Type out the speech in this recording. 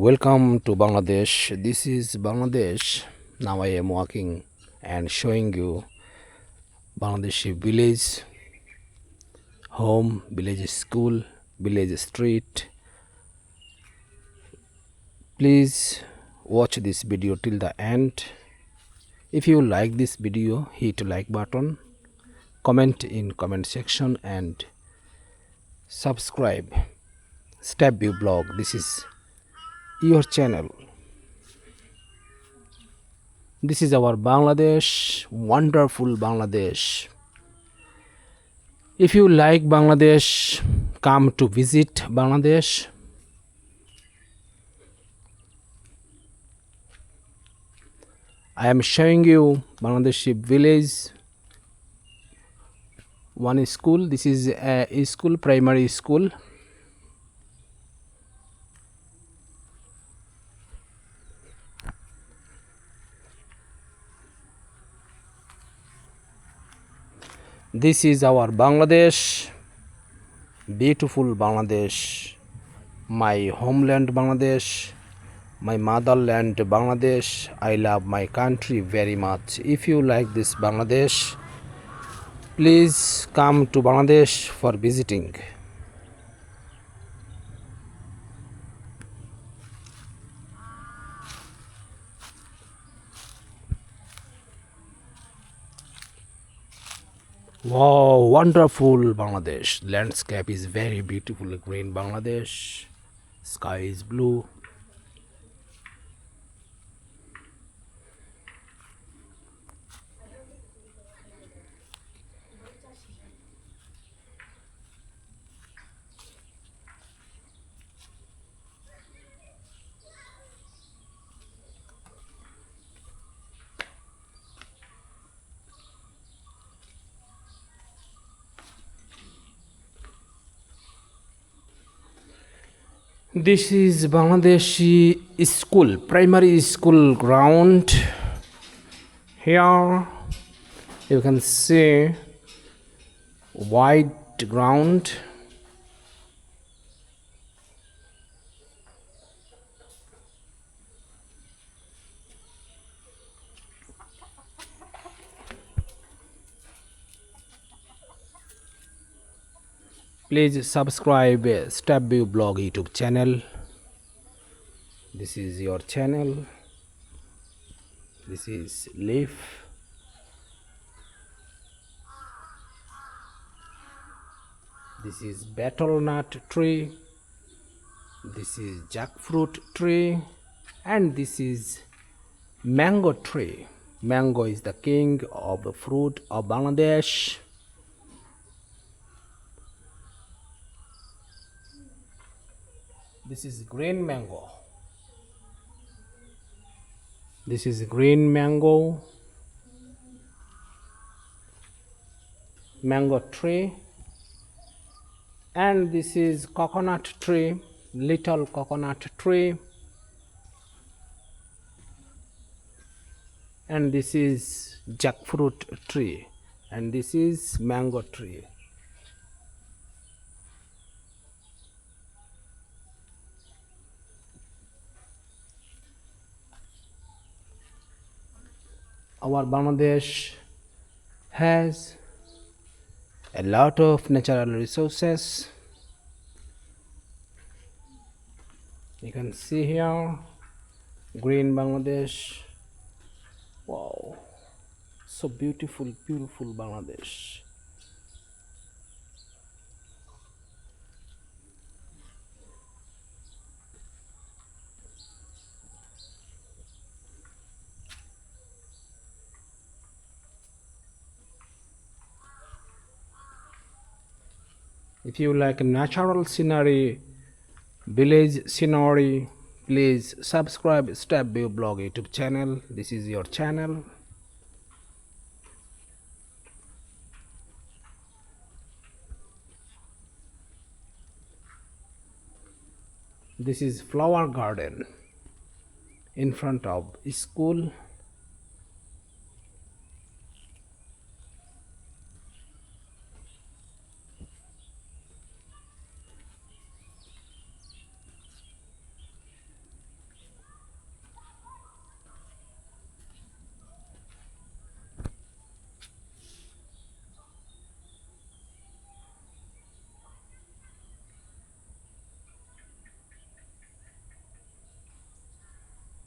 Welcome to Bangladesh. This is Bangladesh. Now I am walking and showing you Bangladeshi village, home, village school, village street. Please watch this video till the end. If you like this video, hit like button, comment in comment section and subscribe StepView blog. This is your channel. This is our Bangladesh, wonderful Bangladesh. If you like Bangladesh, come to visit Bangladesh. I am showing you Bangladeshi village, one school. This is a school, primary school. This is our Bangladesh, beautiful Bangladesh, my homeland Bangladesh, my motherland Bangladesh. I love my country very much. If you like this Bangladesh, please come to Bangladesh for visiting. Wow, wonderful Bangladesh. Landscape is very beautiful. Green Bangladesh. Sky is blue. This is Bangladeshi school, primary school ground. Here you can see white ground. Please subscribe StepView blog YouTube channel. This is your channel. This is leaf. This is betel nut tree. This is jackfruit tree. And this is mango tree. Mango is the king of the fruit of Bangladesh. This is green mango. This is green mango. Mango tree. And this is coconut tree, little coconut tree. And this is jackfruit tree. And this is mango tree. Our Bangladesh has a lot of natural resources. You can see here green Bangladesh. Wow, so beautiful, beautiful Bangladesh. If you like natural scenery, village scenery, please subscribe StepView blog YouTube channel. This is your channel. This is flower garden in front of school.